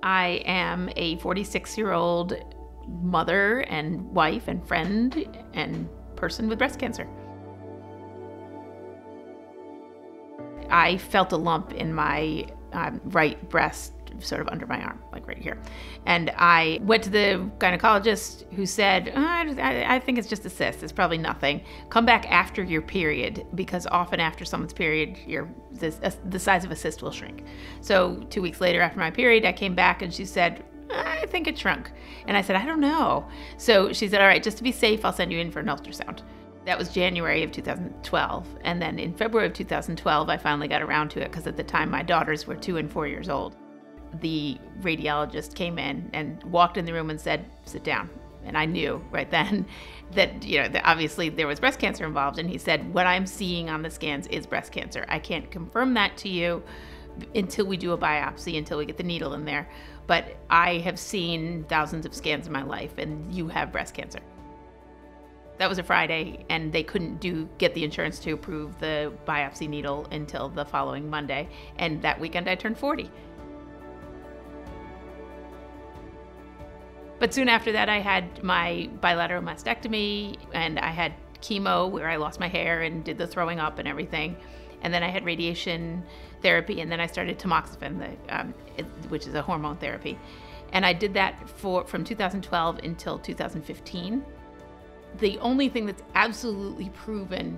I am a 46-year-old mother and wife and friend and person with breast cancer. I felt a lump in my right breast, sort of under my arm, like right here. And I went to the gynecologist, who said, I think it's just a cyst. It's probably nothing. Come back after your period, because often after someone's period, the size of a cyst will shrink. So 2 weeks later after my period, I came back and she said, I think it shrunk. And I said, I don't know. So she said, all right, just to be safe, I'll send you in for an ultrasound. That was January of 2012. And then in February of 2012, I finally got around to it, because at the time my daughters were 2 and 4 years old. The radiologist came in and walked in the room and said, sit down. And I knew right then that, that obviously there was breast cancer involved. And he said, what I'm seeing on the scans is breast cancer. I can't confirm that to you until we do a biopsy, until we get the needle in there. But I have seen thousands of scans in my life, and you have breast cancer. That was a Friday, and they couldn't get the insurance to approve the biopsy needle until the following Monday. And that weekend I turned 40. But soon after that, I had my bilateral mastectomy, and I had chemo where I lost my hair and did the throwing up and everything. And then I had radiation therapy, and then I started Tamoxifen, which is a hormone therapy. And I did that from 2012 until 2015. The only thing that's absolutely proven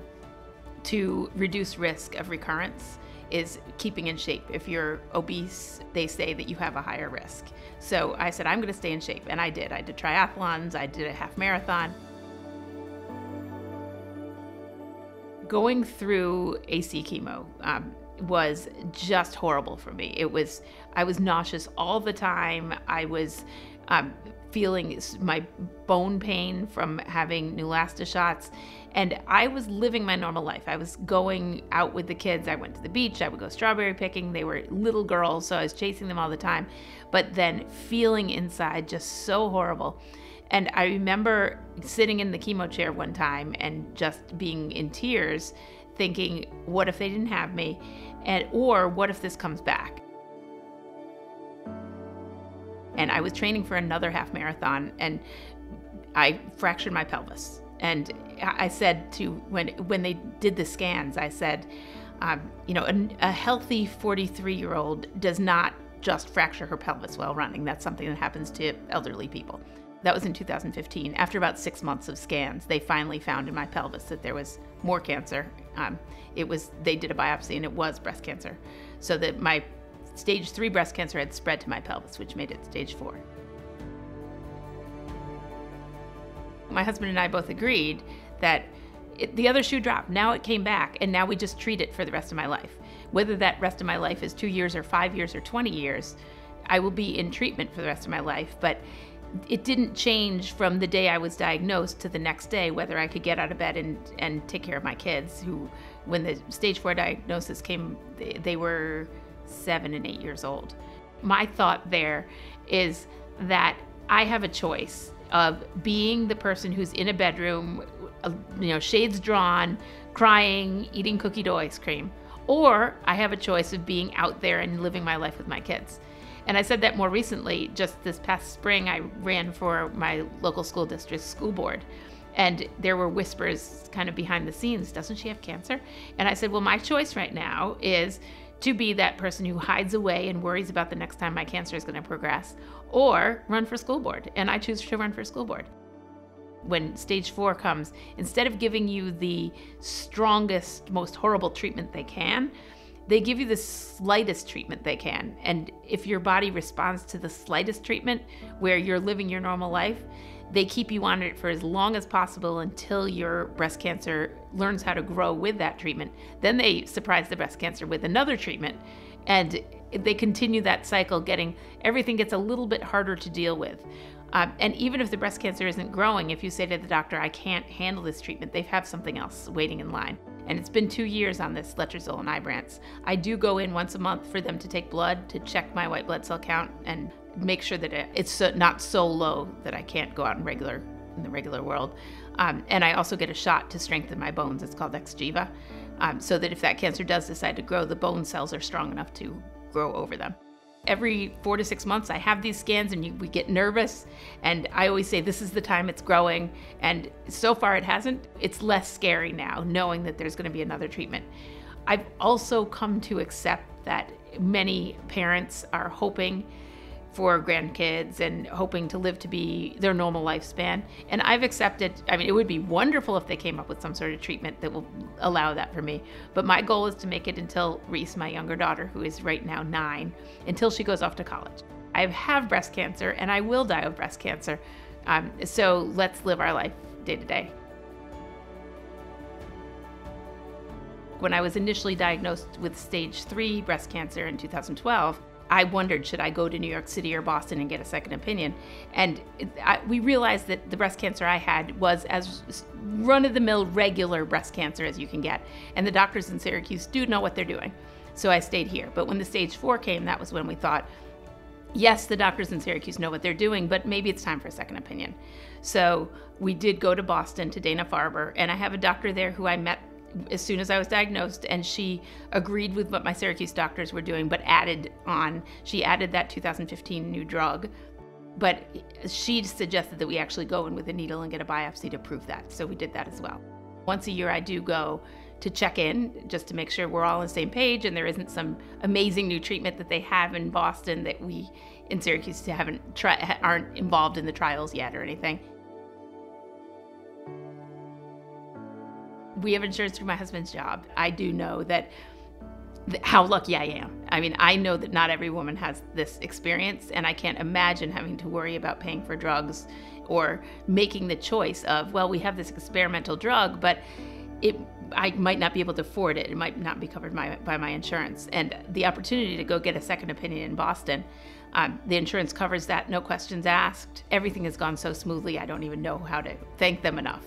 to reduce risk of recurrence is keeping in shape. If you're obese, they say that you have a higher risk. So I said, I'm going to stay in shape. And I did. I did triathlons. I did a half marathon. Going through AC chemo was just horrible for me. I was nauseous all the time. I was feeling my bone pain from having Neulasta shots. And I was living my normal life. I was going out with the kids. I went to the beach. I would go strawberry picking. They were little girls, so I was chasing them all the time. But then feeling inside just so horrible. And I remember sitting in the chemo chair one time and just being in tears, thinking, what if they didn't have me? Or what if this comes back? And I was training for another half marathon, and I fractured my pelvis. And I said when they did the scans, I said, a healthy 43-year-old does not just fracture her pelvis while running. That's something that happens to elderly people. That was in 2015. After about 6 months of scans, they finally found in my pelvis that there was more cancer. They did a biopsy, and it was breast cancer. So that my stage 3 breast cancer had spread to my pelvis, which made it stage 4. My husband and I both agreed that the other shoe dropped. Now it came back, and now we just treat it for the rest of my life. Whether that rest of my life is 2 years or 5 years or 20 years, I will be in treatment for the rest of my life. But it didn't change from the day I was diagnosed to the next day, whether I could get out of bed and take care of my kids, who, when the stage 4 diagnosis came, they were 7 and 8 years old. My thought there is that I have a choice of being the person who's in a bedroom, shades drawn, crying, eating cookie dough ice cream, or I have a choice of being out there and living my life with my kids. And I said that more recently. Just this past spring, I ran for my local school district school board, and there were whispers kind of behind the scenes, doesn't she have cancer? And I said, well, my choice right now is to be that person who hides away and worries about the next time my cancer is going to progress, or run for school board. And I choose to run for school board. When stage 4 comes, instead of giving you the strongest, most horrible treatment they can, they give you the slightest treatment they can. And if your body responds to the slightest treatment where you're living your normal life, they keep you on it for as long as possible until your breast cancer learns how to grow with that treatment. Then they surprise the breast cancer with another treatment, and they continue that cycle. Everything gets a little bit harder to deal with. And even if the breast cancer isn't growing, if you say to the doctor, I can't handle this treatment, they have something else waiting in line. And it's been 2 years on this letrozole and Ibrance. I do go in once a month for them to take blood to check my white blood cell count and make sure that it's not so low that I can't go out in the regular world. And I also get a shot to strengthen my bones. It's called Exgiva, so that if that cancer does decide to grow, the bone cells are strong enough to grow over them. every 4 to 6 months I have these scans and we get nervous, and I always say this is the time it's growing, and so far it hasn't. It's less scary now knowing that there's going to be another treatment. I've also come to accept that many parents are hoping for grandkids and hoping to live to be their normal lifespan. And I've accepted, I mean, it would be wonderful if they came up with some sort of treatment that will allow that for me. But my goal is to make it until Reese, my younger daughter, who is right now 9, until she goes off to college. I have breast cancer and I will die of breast cancer. So let's live our life day to day. When I was initially diagnosed with stage 3 breast cancer in 2012, I wondered, should I go to New York City or Boston and get a second opinion? And we realized that the breast cancer I had was as run-of-the-mill regular breast cancer as you can get. And the doctors in Syracuse do know what they're doing. So I stayed here. But when the stage 4 came, that was when we thought, yes, the doctors in Syracuse know what they're doing, but maybe it's time for a second opinion. So we did go to Boston to Dana-Farber, and I have a doctor there who I met as soon as I was diagnosed, and she agreed with what my Syracuse doctors were doing, but she added that 2015 new drug. But she suggested that we actually go in with a needle and get a biopsy to prove that. So we did that as well. Once a year I do go to check in just to make sure we're all on the same page and there isn't some amazing new treatment that they have in Boston that we in Syracuse aren't involved in the trials yet or anything. We have insurance through my husband's job. I do know that how lucky I am. I mean, I know that not every woman has this experience, and I can't imagine having to worry about paying for drugs or making the choice of, well, we have this experimental drug, but I might not be able to afford it. It might not be covered by my insurance. And the opportunity to go get a second opinion in Boston, the insurance covers that, no questions asked. Everything has gone so smoothly, I don't even know how to thank them enough.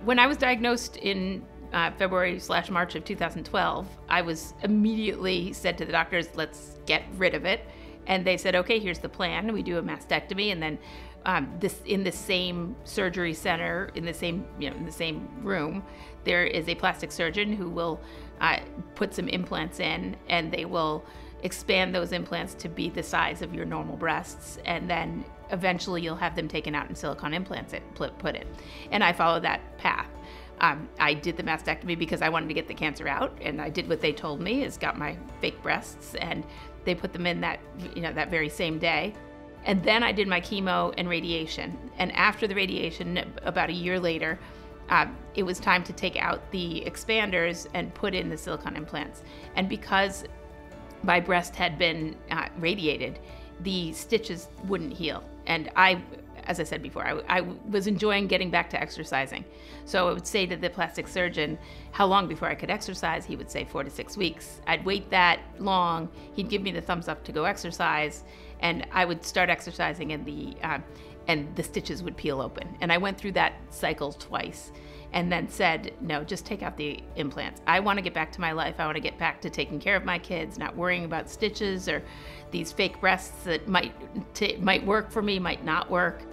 When I was diagnosed in February/March of 2012, I was immediately said to the doctors, let's get rid of it. And they said, okay, here's the plan. We do a mastectomy, and then in the same surgery center, in the same room, there is a plastic surgeon who will put some implants in, and they will expand those implants to be the size of your normal breasts, and then eventually you'll have them taken out and silicone implants put in. And I followed that path. I did the mastectomy because I wanted to get the cancer out, and I did what they told me, is got my fake breasts, and they put them in that very same day. And then I did my chemo and radiation. And after the radiation, about a year later, it was time to take out the expanders and put in the silicone implants. And because my breast had been radiated, the stitches wouldn't heal. And as I said before, I was enjoying getting back to exercising. So I would say to the plastic surgeon, how long before I could exercise? He would say 4 to 6 weeks. I'd wait that long. He'd give me the thumbs up to go exercise, and I would start exercising, and the stitches would peel open. And I went through that cycle twice, and then said, no, just take out the implants. I want to get back to my life. I want to get back to taking care of my kids, not worrying about stitches or these fake breasts that might work for me, might not work.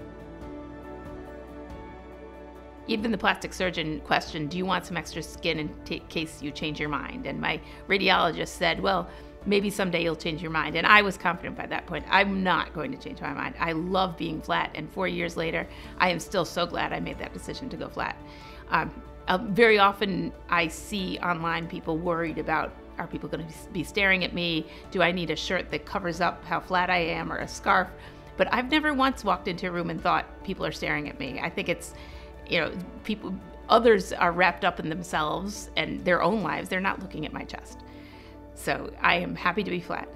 Even the plastic surgeon questioned, do you want some extra skin in case you change your mind? And my radiologist said, well, maybe someday you'll change your mind. And I was confident by that point, I'm not going to change my mind. I love being flat. And 4 years later, I am still so glad I made that decision to go flat. Very often I see online people worried about, are people going to be staring at me? Do I need a shirt that covers up how flat I am, or a scarf? But I've never once walked into a room and thought people are staring at me. I think it's, others are wrapped up in themselves and their own lives. They're not looking at my chest. So I am happy to be flat.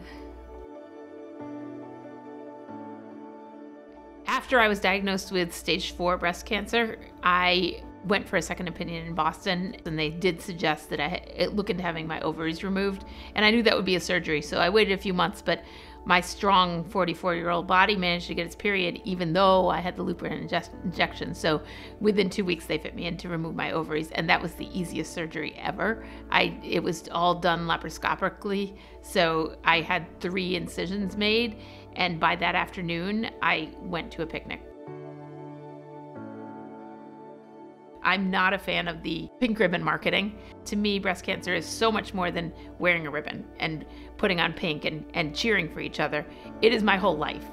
After I was diagnosed with stage 4 breast cancer, I went for a second opinion in Boston, and they did suggest that I look into having my ovaries removed. And I knew that would be a surgery, so I waited a few months, but my strong 44-year-old body managed to get its period, even though I had the lubricant injection. So within 2 weeks, they fit me in to remove my ovaries, and that was the easiest surgery ever. It was all done laparoscopically, so I had 3 incisions made, and by that afternoon, I went to a picnic. I'm not a fan of the pink ribbon marketing. To me, breast cancer is so much more than wearing a ribbon and putting on pink and cheering for each other. It is my whole life.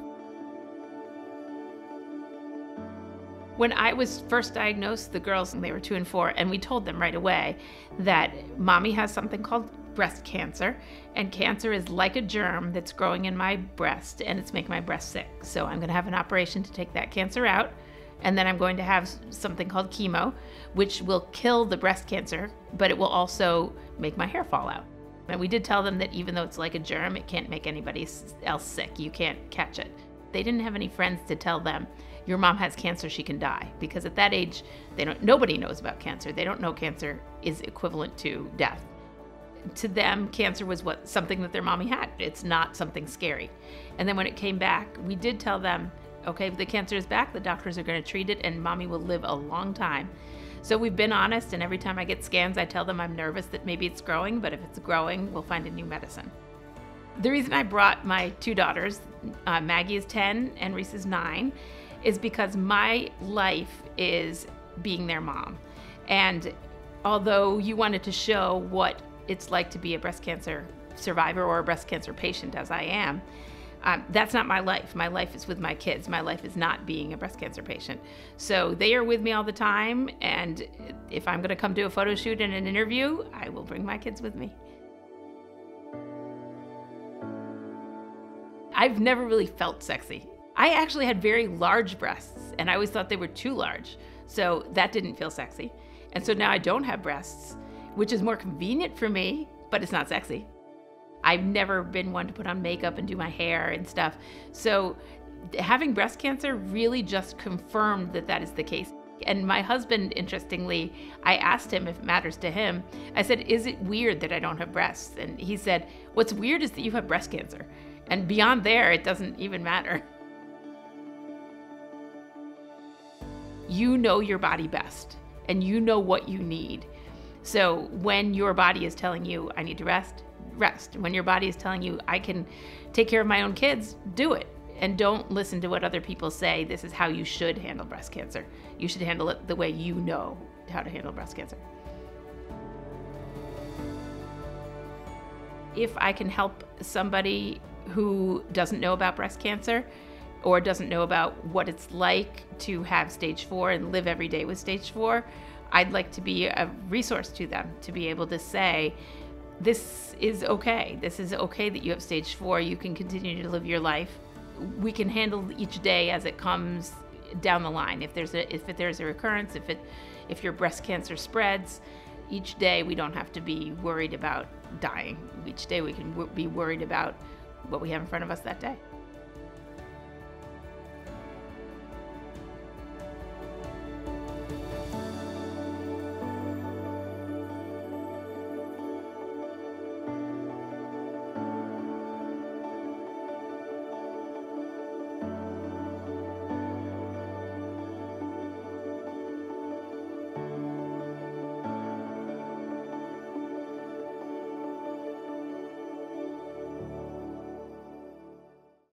When I was first diagnosed, the girls, they were 2 and 4, and we told them right away that mommy has something called breast cancer, and cancer is like a germ that's growing in my breast, and it's making my breast sick. So I'm gonna have an operation to take that cancer out, and then I'm going to have something called chemo, which will kill the breast cancer, but it will also make my hair fall out. And we did tell them that even though it's like a germ, it can't make anybody else sick. You can't catch it. They didn't have any friends to tell them, your mom has cancer, she can die. Because at that age, nobody knows about cancer. They don't know cancer is equivalent to death. To them, cancer was something that their mommy had. It's not something scary. And then when it came back, we did tell them, okay, the cancer is back, the doctors are gonna treat it, and mommy will live a long time. So we've been honest, and every time I get scans, I tell them I'm nervous that maybe it's growing, but if it's growing, we'll find a new medicine. The reason I brought my 2 daughters, Maggie is 10 and Reese is 9, is because my life is being their mom. And although you wanted to show what it's like to be a breast cancer survivor or a breast cancer patient, as I am, that's not my life. My life is with my kids. My life is not being a breast cancer patient. So they are with me all the time, and if I'm gonna come do a photo shoot and an interview, I will bring my kids with me. I've never really felt sexy. I actually had very large breasts, and I always thought they were too large, so that didn't feel sexy. And so now I don't have breasts, which is more convenient for me, but it's not sexy. I've never been one to put on makeup and do my hair and stuff. So having breast cancer really just confirmed that that is the case. And my husband, interestingly, I asked him if it matters to him. I said, is it weird that I don't have breasts? And he said, what's weird is that you have breast cancer. And beyond there, it doesn't even matter. You know your body best, and you know what you need. So when your body is telling you, I need to rest, rest. When your body is telling you, I can take care of my own kids, do it. And don't listen to what other people say, this is how you should handle breast cancer. You should handle it the way you know how to handle breast cancer. If I can help somebody who doesn't know about breast cancer, or doesn't know about what it's like to have stage 4 and live every day with stage 4, I'd like to be a resource to them, to be able to say, this is okay. This is okay that you have stage 4. You can continue to live your life. We can handle each day as it comes down the line. If there's a recurrence, if your breast cancer spreads, each day we don't have to be worried about dying. Each day we can be worried about what we have in front of us that day.